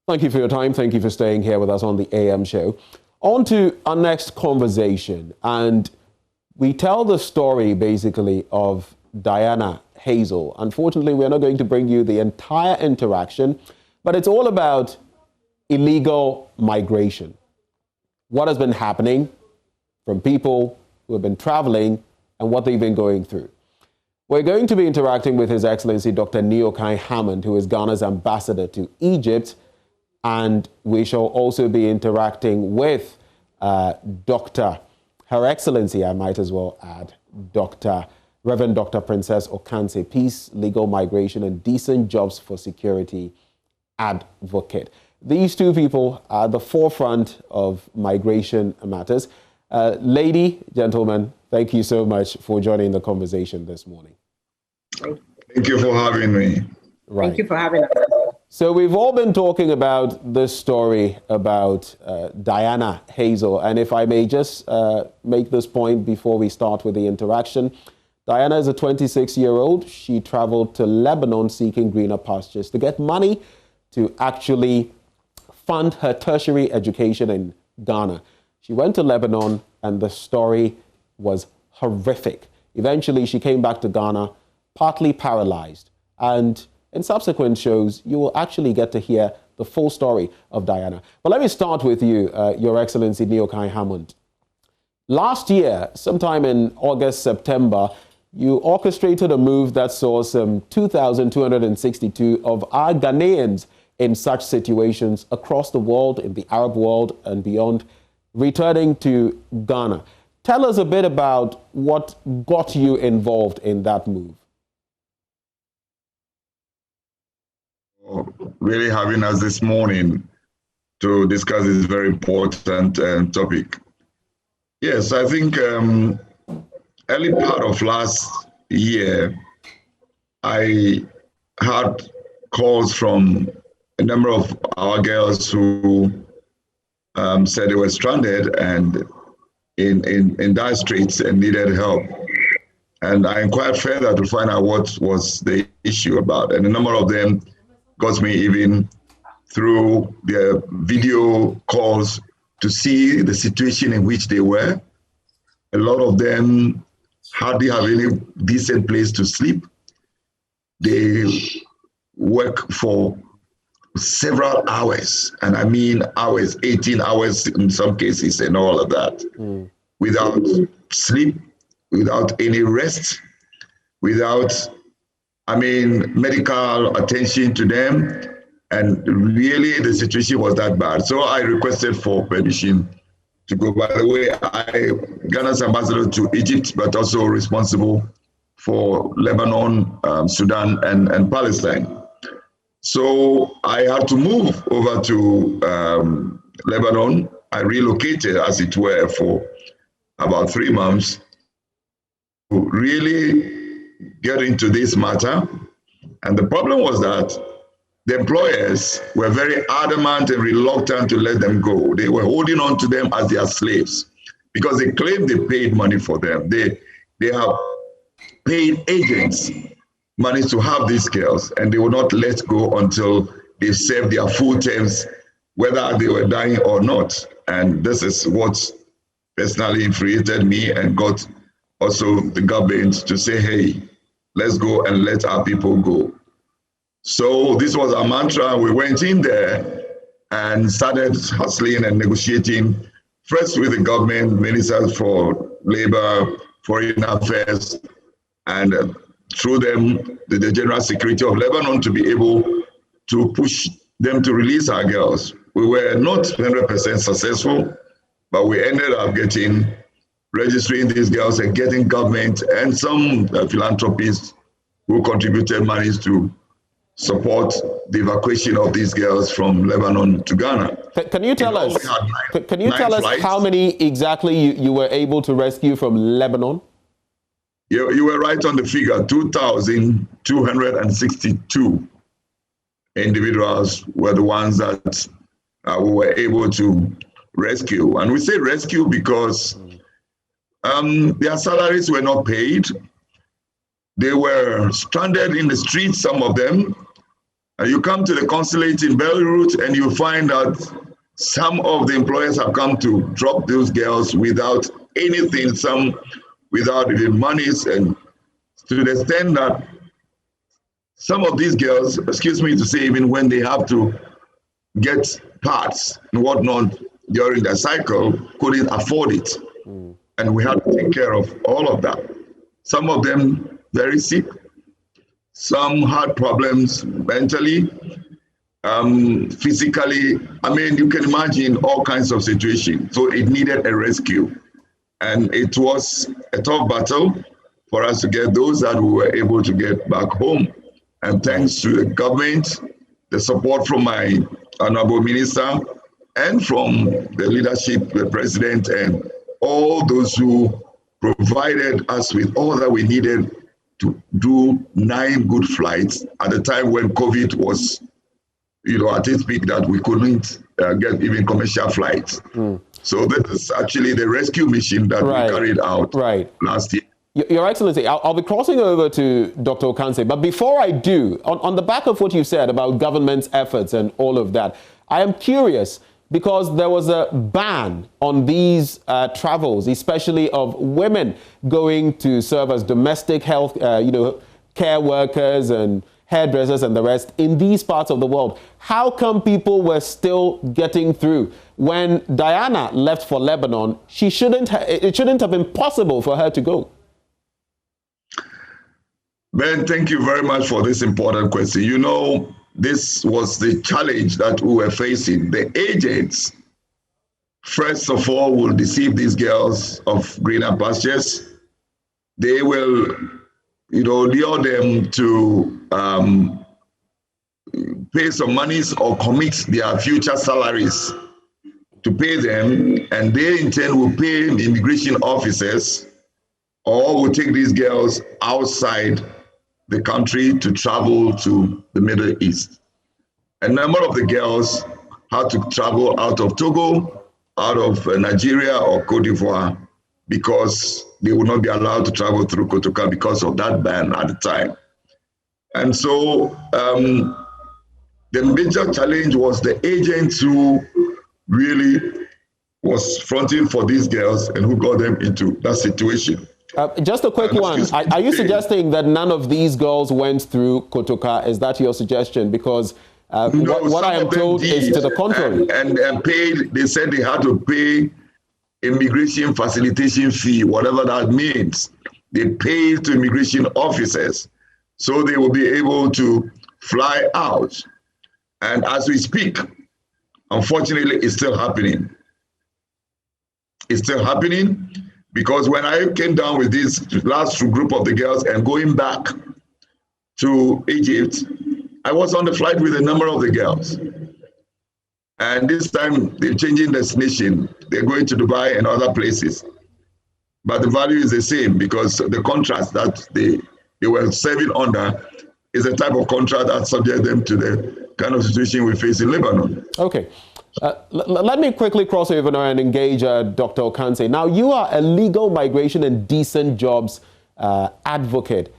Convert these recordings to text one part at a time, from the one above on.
Thank you for your time. Thank you for staying here with us on the AM show. On to our next conversation. And we tell the story basically of Diana Hazel. Unfortunately, we're not going to bring you the entire interaction, but it's all about illegal migration. What has been happening from people who have been traveling and what they've been going through. We're going to be interacting with His Excellency Dr. Neokai Hammond, who is Ghana's ambassador to Egypt. And we shall also be interacting with Her Excellency, I might as well add, Reverend Dr. Princess Okanse, Peace, Legal Migration and Decent Jobs for Security Advocate. These two people are at the forefront of migration matters. Lady, gentlemen, thank you so much for joining the conversation this morning. Thank you for having me. Right. Thank you for having us. So we've all been talking about this story about Diana Hazel. And if I may just make this point before we start with the interaction. Diana is a 26-year-old. She traveled to Lebanon seeking greener pastures to get money to actually fund her tertiary education in Ghana. She went to Lebanon and the story was horrific. Eventually, she came back to Ghana partly paralyzed. And in subsequent shows, you will actually get to hear the full story of Diana. But let me start with you, Your Excellency Neokai Hammond. Last year, sometime in August, September, you orchestrated a move that saw some 2,262 of our Ghanaians in such situations across the world, in the Arab world and beyond, returning to Ghana. Tell us a bit about what got you involved in that move. Really having us this morning to discuss this very important topic. Yes, I think early part of last year, I had calls from a number of our girls who said they were stranded and in dire straits and needed help. And I inquired further to find out what was the issue about. And a number of them got me even through their video calls to see the situation in which they were. A lot of them hardly have any decent place to sleep. They work for several hours, and I mean hours, 18 hours in some cases and all of that, without sleep, without any rest, without, medical attention to them. And really the situation was that bad. So I requested for permission to go. By the way, Ghana's ambassador to Egypt, but also responsible for Lebanon, Sudan, and Palestine. So I had to move over to Lebanon. I relocated, as it were, for about 3 months to really get into this matter. And the problem was that the employers were very adamant and reluctant to let them go. They were holding on to them as their slaves because they claimed they paid money for them. They have paid agents money to have these girls, and they will not let go until they serve their full terms, whether they were dying or not. And this is what personally infuriated me and got also the government to say, hey, let's go and let our people go. So this was our mantra. We went in there and started hustling and negotiating, first with the government, ministers for labor, foreign affairs, and through them, the General Secretary of Lebanon, to be able to push them to release our girls. We were not 100% successful, but we ended up registering these girls and getting government and some philanthropists who contributed monies to support the evacuation of these girls from Lebanon to Ghana. Can you tell us? Can you tell us how many exactly you were able to rescue from Lebanon? You were right on the figure. 2,262 individuals were the ones that we were able to rescue. And we say rescue because their salaries were not paid. They were stranded in the streets, some of them. And you come to the consulate in Beirut and you find that some of the employers have come to drop those girls without anything, some without even monies, and to the extent that some of these girls, excuse me to say, even when they have to get parts and whatnot during their cycle, couldn't afford it. And we had to take care of all of that. Some of them very sick, some had problems mentally, physically. I mean, you can imagine all kinds of situations. So it needed a rescue. And it was a tough battle for us to get those that we were able to get back home. And thanks to the government, the support from my honorable minister, and from the leadership, the president, and all those who provided us with all that we needed to do 9 good flights at the time when COVID was, at its peak, that we couldn't get even commercial flights. So this is actually the rescue mission that we carried out last year. Your Excellency, I'll be crossing over to Dr. Okanse, but before I do, on the back of what you said about government's efforts and all of that, I am curious because there was a ban on these travels, especially of women going to serve as domestic health, care workers and hairdressers and the rest in these parts of the world. How come people were still getting through? When Diana left for Lebanon, it shouldn't have been possible for her to go. Ben, thank you very much for this important question. This was the challenge that we were facing. The agents, first of all, will deceive these girls of greener pastures. They will, lure them to pay some monies or commit their future salaries to pay them, and they in turn will pay immigration officers or will take these girls outside the country to travel to the Middle East. A number of the girls had to travel out of Togo, out of Nigeria or Cote d'Ivoire, because they would not be allowed to travel through Kotoka because of that ban at the time. And so the major challenge was the agents who really was fronting for these girls and who got them into that situation. Just a quick one. Are you suggesting that none of these girls went through Kotoka? Is that your suggestion? Because what I am told is to the contrary. And paid, they said they had to pay immigration facilitation fee, whatever that means. They paid to immigration officers so they will be able to fly out. And as we speak, unfortunately, it's still happening. It's still happening. Because when I came down with this last group of the girls and going back to Egypt, I was on the flight with a number of the girls. And this time they're changing destination. They're going to Dubai and other places. But the value is the same because the contract that they were serving under is a type of contract that subjects them to the kind of situation we face in Lebanon. Okay. Let me quickly cross over now and engage Dr. Okanse. Now, you are a legal migration and decent jobs advocate.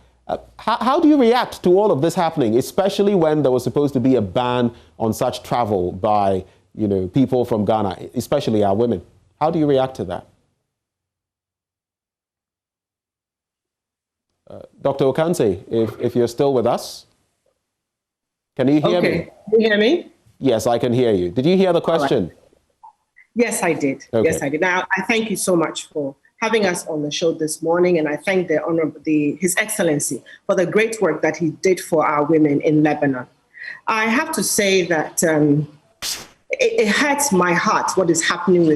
How do you react to all of this happening, especially when there was supposed to be a ban on such travel by, people from Ghana, especially our women? How do you react to that? Dr. Okanse, if you're still with us, can you hear me? Can you hear me? Yes, I can hear you. Did you hear the question? Right. Yes, I did. Okay. Yes, I did. Now, I thank you so much for having us on the show this morning, and I thank His Excellency for the great work that he did for our women in Lebanon. I have to say that it hurts my heart what is happening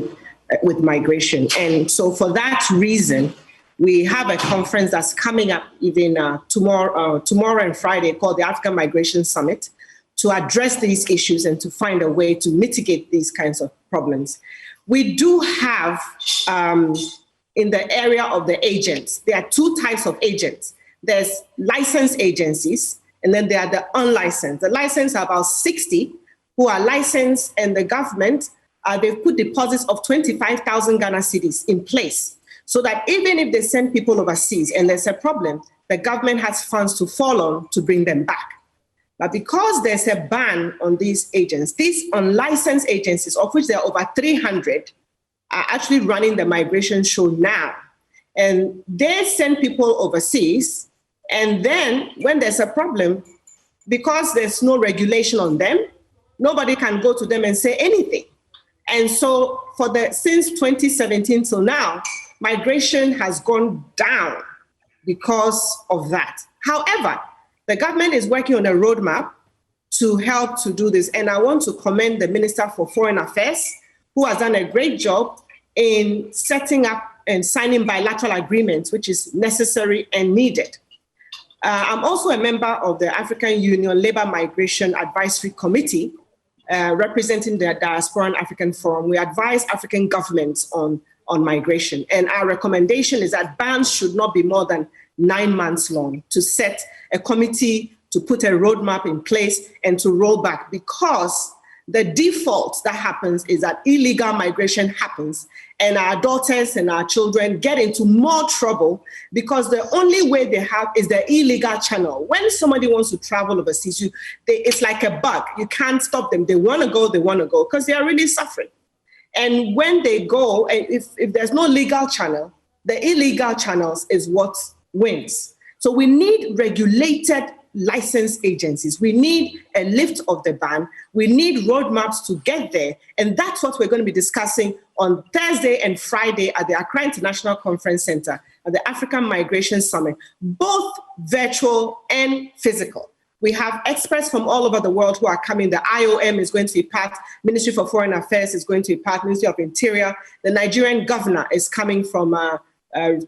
with migration, and so for that reason, we have a conference that's coming up even tomorrow and Friday called the African Migration Summit, to address these issues and to find a way to mitigate these kinds of problems. We do have, in the area of the agents, there are 2 types of agents. There's licensed agencies, and then there are the unlicensed. The licensed are about 60 who are licensed, and the government, they've put deposits of 25,000 Ghana cedis in place, so that even if they send people overseas and there's a problem, the government has funds to fall on to bring them back. But because there's a ban on these agents, these unlicensed agencies, of which there are over 300, are actually running the migration show now. And they send people overseas. And then when there's a problem, because there's no regulation on them, nobody can go to them and say anything. And so since 2017 till now, migration has gone down because of that. However, the government is working on a roadmap to help to do this. And I want to commend the Minister for Foreign Affairs, who has done a great job in setting up and signing bilateral agreements, which is necessary and needed. I'm also a member of the African Union Labour Migration Advisory Committee, representing the Diasporan African Forum. We advise African governments on migration. And our recommendation is that bans should not be more than 9 months long, to set a committee to put a roadmap in place and to roll back, because the default that happens is that illegal migration happens and our daughters and our children get into more trouble because the only way they have is the illegal channel. When somebody wants to travel overseas, it's like a bug. You can't stop them. They want to go because they are really suffering. And when they go, if there's no legal channel, the illegal channels is what wins. So we need regulated licensed agencies. We need a lift of the ban. We need roadmaps to get there. And that's what we're going to be discussing on Thursday and Friday at the Accra International Conference Center at the African Migration Summit, both virtual and physical. We have experts from all over the world who are coming. The IOM is going to be part, Ministry for Foreign Affairs is going to be part, Ministry of Interior. The Nigerian governor is coming from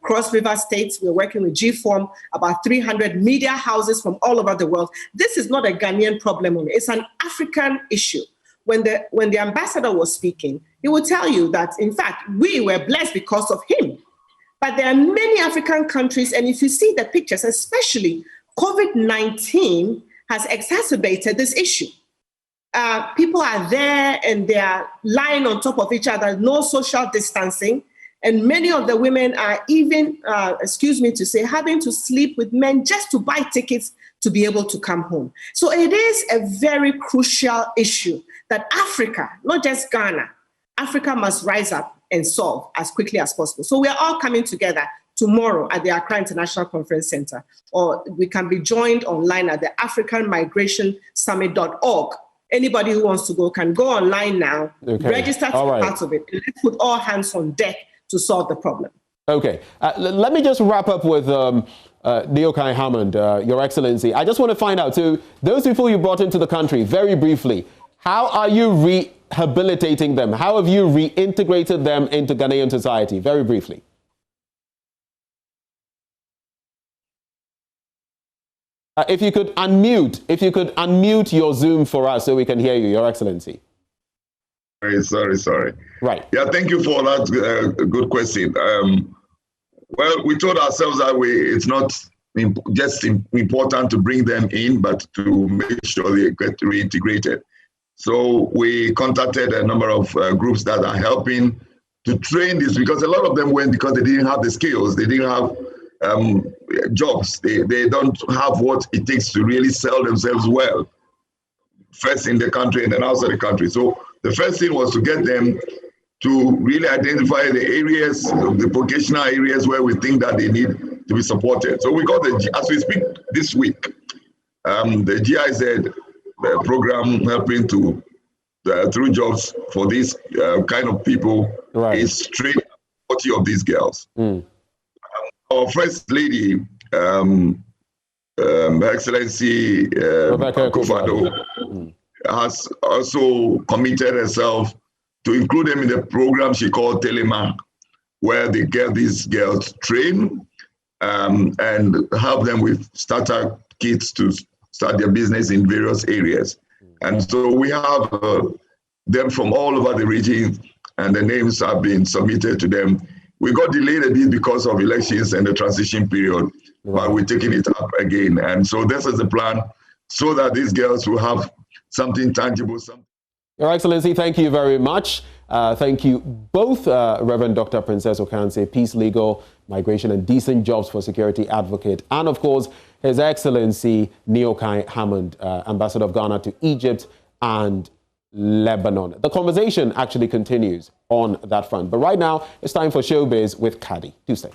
Cross River States. We're working with GFORM, about 300 media houses from all over the world. This is not a Ghanaian problem only. It's an African issue. When the ambassador was speaking, he would tell you that, in fact, we were blessed because of him. But there are many African countries, and if you see the pictures, especially COVID-19 has exacerbated this issue. People are there and they are lying on top of each other, no social distancing. And many of the women are even, excuse me to say, having to sleep with men just to buy tickets to be able to come home. So it is a very crucial issue that Africa, not just Ghana, Africa must rise up and solve as quickly as possible. So we are all coming together tomorrow at the Accra International Conference Center, or we can be joined online at the africanmigrationsummit.org. Anybody who wants to go can go online now, register to be part of it, and let's put all hands on deck to solve the problem. Okay. Let me just wrap up with Neokai Hammond, Your Excellency. I just want to find out, so those people you brought into the country, very briefly, how are you rehabilitating them? How have you reintegrated them into Ghanaian society? Very briefly. If you could unmute your Zoom for us so we can hear you, Your Excellency. Sorry. Right. Yeah, thank you for that good question. Well, we told ourselves that it's not just important to bring them in, but to make sure they get reintegrated. So we contacted a number of groups that are helping to train this, because a lot of them went because they didn't have the skills, they didn't have jobs, they don't have what it takes to really sell themselves well, first in the country and then outside the country. So the first thing was to get them to really identify the areas, the vocational areas where we think that they need to be supported. So we got as we speak this week, the GIZ program helping to through jobs for these kind of people is training 40 of these girls. Our First Lady, Excellency Akufo-Addo, has also committed herself to include them in the program she called Telema, where they get these girls trained and help them with starter kits to start their business in various areas. And so we have them from all over the region, and the names have been submitted to them. We got delayed a bit because of elections and the transition period, but we're taking it up again. And so this is the plan, so that these girls will have something tangible. Your Excellency, thank you very much. Thank you both, Reverend Dr. Princess Okanse, Peace Legal, Migration and Decent Jobs for Security Advocate, and of course, His Excellency Neokai Hammond, Ambassador of Ghana to Egypt and Lebanon. The conversation actually continues on that front. But right now, it's time for Showbiz with Kadi. Tuesday.